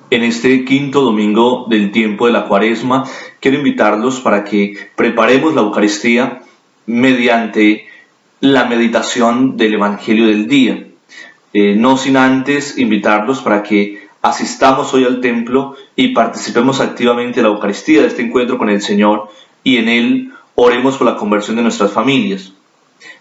En este quinto domingo del tiempo de la Cuaresma, quiero invitarlos para que preparemos la Eucaristía mediante la meditación del Evangelio del día. No sin antes invitarlos para que asistamos hoy al templo y participemos activamente de la Eucaristía, de este encuentro con el Señor, y en él oremos por la conversión de nuestras familias.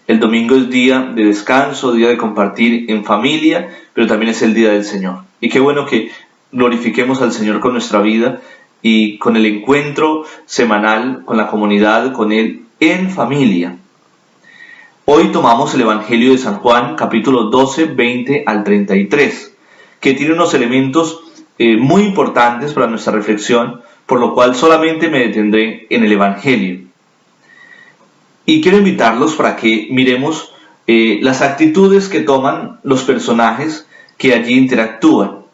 El domingo es día de descanso, día de compartir en familia, pero también es el día del Señor. Y qué bueno que glorifiquemos al Señor con nuestra vida y con el encuentro semanal con la comunidad, con Él en familia. Hoy tomamos el Evangelio de San Juan, capítulo 12, 20 al 33, que tiene unos elementos muy importantes para nuestra reflexión, por lo cual solamente me detendré en el Evangelio. Y quiero invitarlos para que miremos las actitudes que toman los personajes que allí interactúan.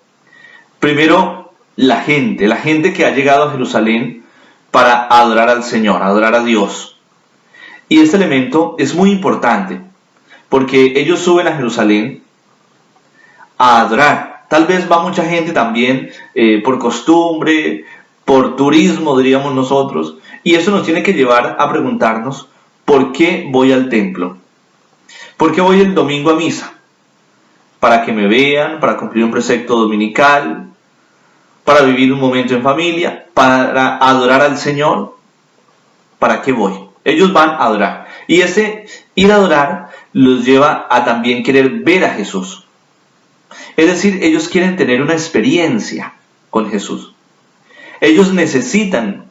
Primero, la gente que ha llegado a Jerusalén para adorar al Señor, adorar a Dios. Y este elemento es muy importante, porque ellos suben a Jerusalén a adorar. Tal vez va mucha gente también por costumbre, por turismo, diríamos nosotros, y eso nos tiene que llevar a preguntarnos, ¿por qué voy al templo? ¿Por qué voy el domingo a misa? ¿Para que me vean? ¿Para cumplir un precepto dominical? ¿Para vivir un momento en familia? ¿Para adorar al Señor? ¿Para qué voy? Ellos van a adorar. Y ese ir a adorar los lleva a también querer ver a Jesús. Es decir, ellos quieren tener una experiencia con Jesús. Ellos necesitan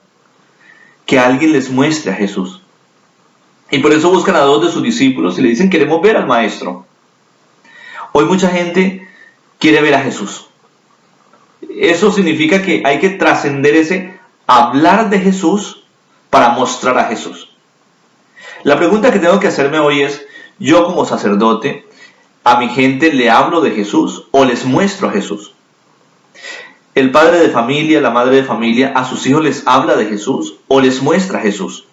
que alguien les muestre a Jesús. Y por eso buscan a dos de sus discípulos y le dicen, queremos ver al Maestro. Hoy mucha gente quiere ver a Jesús. Eso significa que hay que trascender ese hablar de Jesús para mostrar a Jesús. La pregunta que tengo que hacerme hoy es, yo como sacerdote, ¿a mi gente le hablo de Jesús o les muestro a Jesús? El padre de familia, la madre de familia, ¿a sus hijos les habla de Jesús o les muestra a Jesús?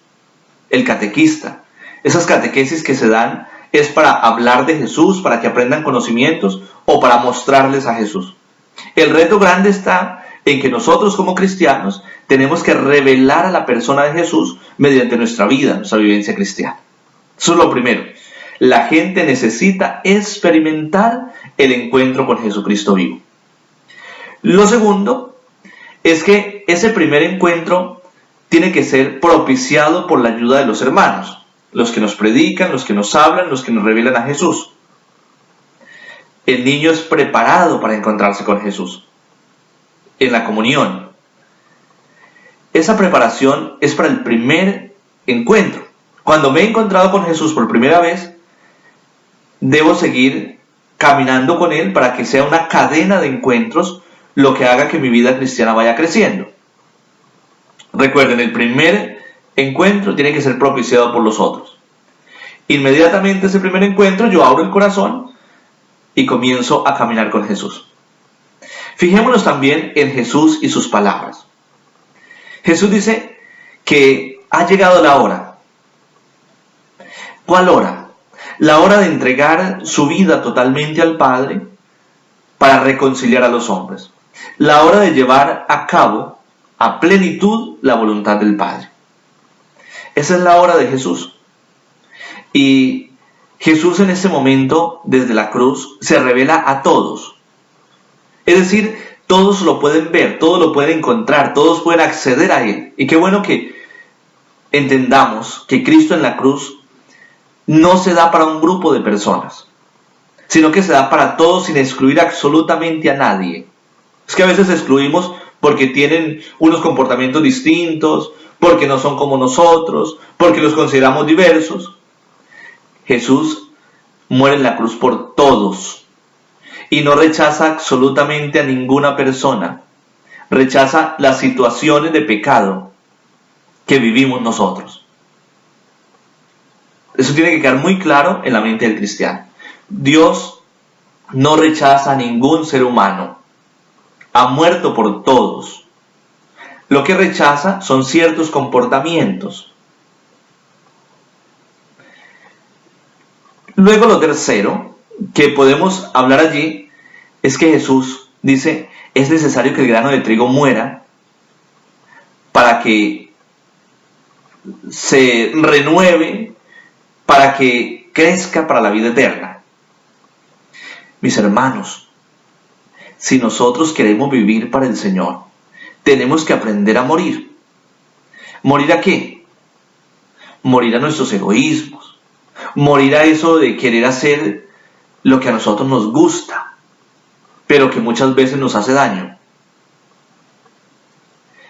El catequista, esas catequesis que se dan es para hablar de Jesús, para que aprendan conocimientos o para mostrarles a Jesús. El reto grande está en que nosotros como cristianos tenemos que revelar a la persona de Jesús mediante nuestra vida, nuestra vivencia cristiana. Eso es lo primero. La gente necesita experimentar el encuentro con Jesucristo vivo. Lo segundo es que ese primer encuentro tiene que ser propiciado por la ayuda de los hermanos, los que nos predican, los que nos hablan, los que nos revelan a Jesús. El niño es preparado para encontrarse con Jesús en la comunión. Esa preparación es para el primer encuentro. Cuando me he encontrado con Jesús por primera vez, debo seguir caminando con Él para que sea una cadena de encuentros lo que haga que mi vida cristiana vaya creciendo. Recuerden, el primer encuentro tiene que ser propiciado por los otros. Inmediatamente ese primer encuentro yo abro el corazón y comienzo a caminar con Jesús. Fijémonos también en Jesús y sus palabras. Jesús dice que ha llegado la hora. ¿Cuál hora? La hora de entregar su vida totalmente al Padre para reconciliar a los hombres. La hora de llevar a cabo a plenitud la voluntad del Padre. Esa es la hora de Jesús. Y Jesús en este momento, desde la cruz, se revela a todos. Es decir, todos lo pueden ver, todos lo pueden encontrar, todos pueden acceder a Él. Y qué bueno que entendamos que Cristo en la cruz no se da para un grupo de personas, sino que se da para todos sin excluir absolutamente a nadie. Es que a veces excluimos porque tienen unos comportamientos distintos, porque no son como nosotros, porque los consideramos diversos. Jesús muere en la cruz por todos y no rechaza absolutamente a ninguna persona. Rechaza las situaciones de pecado que vivimos nosotros. Eso tiene que quedar muy claro en la mente del cristiano. Dios no rechaza a ningún ser humano. Ha muerto por todos. Lo que rechaza son ciertos comportamientos. Luego lo tercero que podemos hablar allí es que Jesús Dice, es necesario que el grano de trigo muera para que se renueve, para que crezca para la vida eterna. Mis hermanos, si nosotros queremos vivir para el Señor, tenemos que aprender a morir. ¿Morir a qué? Morir a nuestros egoísmos, morir a eso de querer hacer lo que a nosotros nos gusta, pero que muchas veces nos hace daño.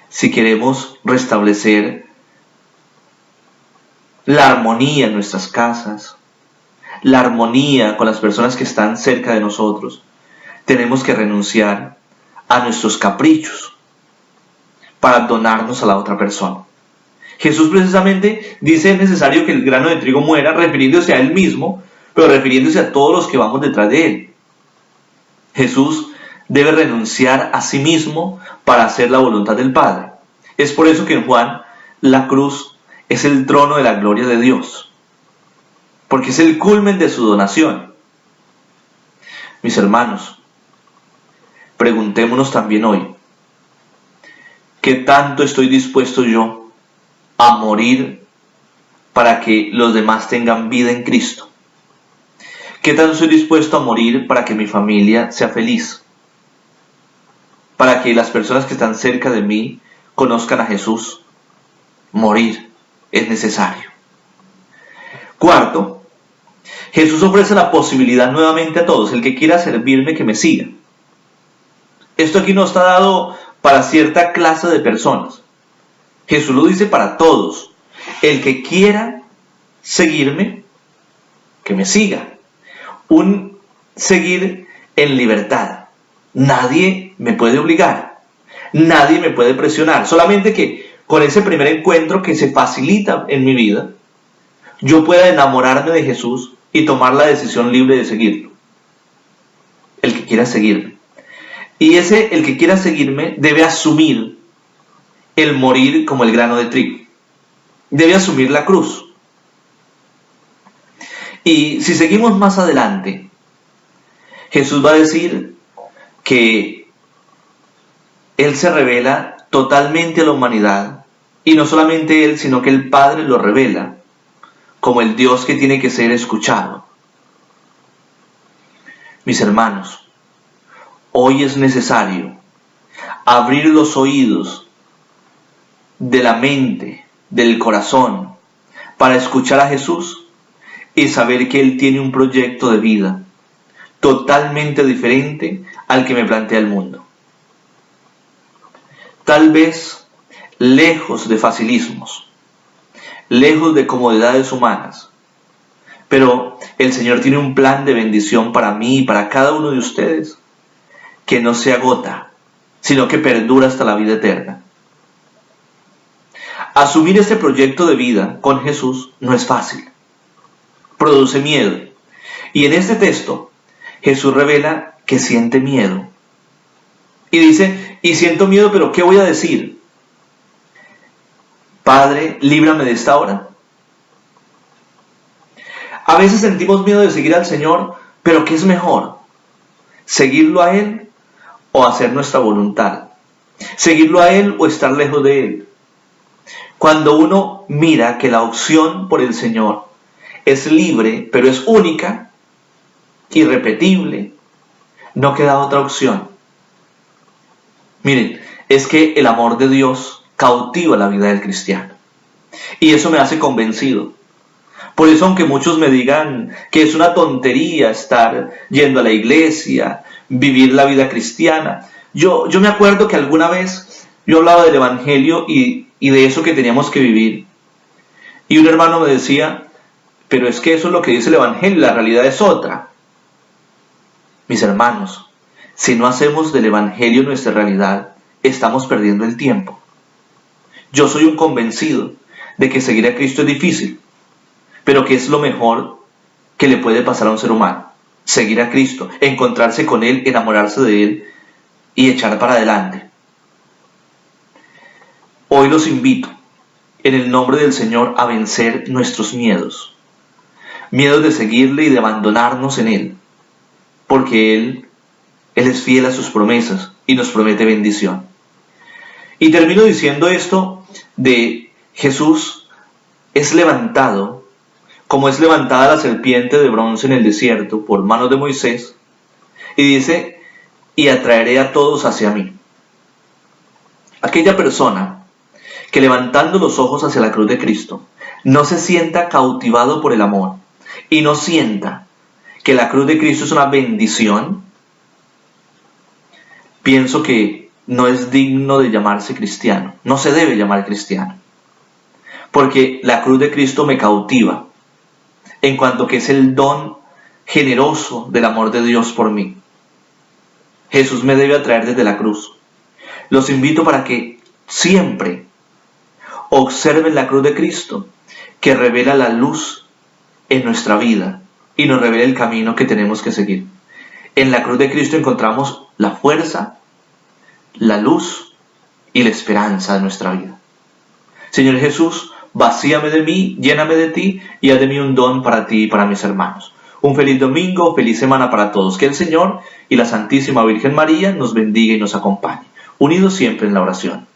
Si queremos restablecer la armonía en nuestras casas, la armonía con las personas que están cerca de nosotros, tenemos que renunciar a nuestros caprichos para donarnos a la otra persona. Jesús precisamente dice, es necesario que el grano de trigo muera, refiriéndose a Él mismo, pero refiriéndose a todos los que vamos detrás de Él. Jesús debe renunciar a sí mismo para hacer la voluntad del Padre. Es por eso que en Juan la cruz es el trono de la gloria de Dios, porque es el culmen de su donación. Mis hermanos, preguntémonos también hoy, ¿qué tanto estoy dispuesto yo a morir para que los demás tengan vida en Cristo? ¿Qué tanto estoy dispuesto a morir para que mi familia sea feliz? Para que las personas que están cerca de mí conozcan a Jesús. Morir es necesario. Cuarto, Jesús ofrece la posibilidad nuevamente a todos, el que quiera servirme, que me siga. Esto aquí no está dado para cierta clase de personas. Jesús lo dice para todos. El que quiera seguirme, que me siga. Un seguir en libertad. Nadie me puede obligar. Nadie me puede presionar. Solamente que con ese primer encuentro que se facilita en mi vida, yo pueda enamorarme de Jesús y tomar la decisión libre de seguirlo. El que quiera seguirme. Y el que quiera seguirme, debe asumir el morir como el grano de trigo. Debe asumir la cruz. Y si seguimos más adelante, Jesús va a decir que Él se revela totalmente a la humanidad, y no solamente Él, sino que el Padre lo revela como el Dios que tiene que ser escuchado. Mis hermanos, hoy es necesario abrir los oídos de la mente, del corazón, para escuchar a Jesús y saber que Él tiene un proyecto de vida totalmente diferente al que me plantea el mundo. Tal vez lejos de facilismos, lejos de comodidades humanas, pero el Señor tiene un plan de bendición para mí y para cada uno de ustedes que no se agota, sino que perdura hasta la vida eterna. Asumir este proyecto de vida con Jesús no es fácil. Produce miedo. Y en este texto, Jesús revela que siente miedo. Y dice, y siento miedo, pero ¿qué voy a decir? Padre, líbrame de esta hora. A veces sentimos miedo de seguir al Señor, pero ¿qué es mejor? ¿Seguirlo a Él o hacer nuestra voluntad? ¿Seguirlo a Él o estar lejos de Él? Cuando uno mira que la opción por el Señor es libre, pero es única, irrepetible, no queda otra opción. Miren, es que el amor de Dios cautiva la vida del cristiano. Y eso me hace convencido. Por eso, aunque muchos me digan que es una tontería estar yendo a la iglesia, vivir la vida cristiana, yo me acuerdo que alguna vez yo hablaba del Evangelio y de eso que teníamos que vivir. Y un hermano me decía, pero es que eso es lo que dice el Evangelio, la realidad es otra. Mis hermanos, si no hacemos del Evangelio nuestra realidad, estamos perdiendo el tiempo. Yo soy un convencido de que seguir a Cristo es difícil, pero que es lo mejor que le puede pasar a un ser humano. Seguir a Cristo, encontrarse con Él, enamorarse de Él y echar para adelante. Hoy los invito, en el nombre del Señor, a vencer nuestros miedos. Miedos de seguirle y de abandonarnos en Él, porque Él Él es fiel a sus promesas y nos promete bendición. Y termino diciendo esto de Jesús es levantado, como es levantada la serpiente de bronce en el desierto por manos de Moisés, y dice, y atraeré a todos hacia mí. Aquella persona que levantando los ojos hacia la cruz de Cristo, no se sienta cautivado por el amor, y no sienta que la cruz de Cristo es una bendición, pienso que no es digno de llamarse cristiano, no se debe llamar cristiano, porque la cruz de Cristo me cautiva, en cuanto que es el don generoso del amor de Dios por mí. Jesús me debe atraer desde la cruz. Los invito para que siempre observen la cruz de Cristo, que revela la luz en nuestra vida y nos revela el camino que tenemos que seguir. En la cruz de Cristo encontramos la fuerza, la luz y la esperanza de nuestra vida. Señor Jesús, vacíame de mí, lléname de ti y haz de mí un don para ti y para mis hermanos. Un feliz domingo, feliz semana para todos. Que el Señor y la Santísima Virgen María nos bendiga y nos acompañe, unidos siempre en la oración.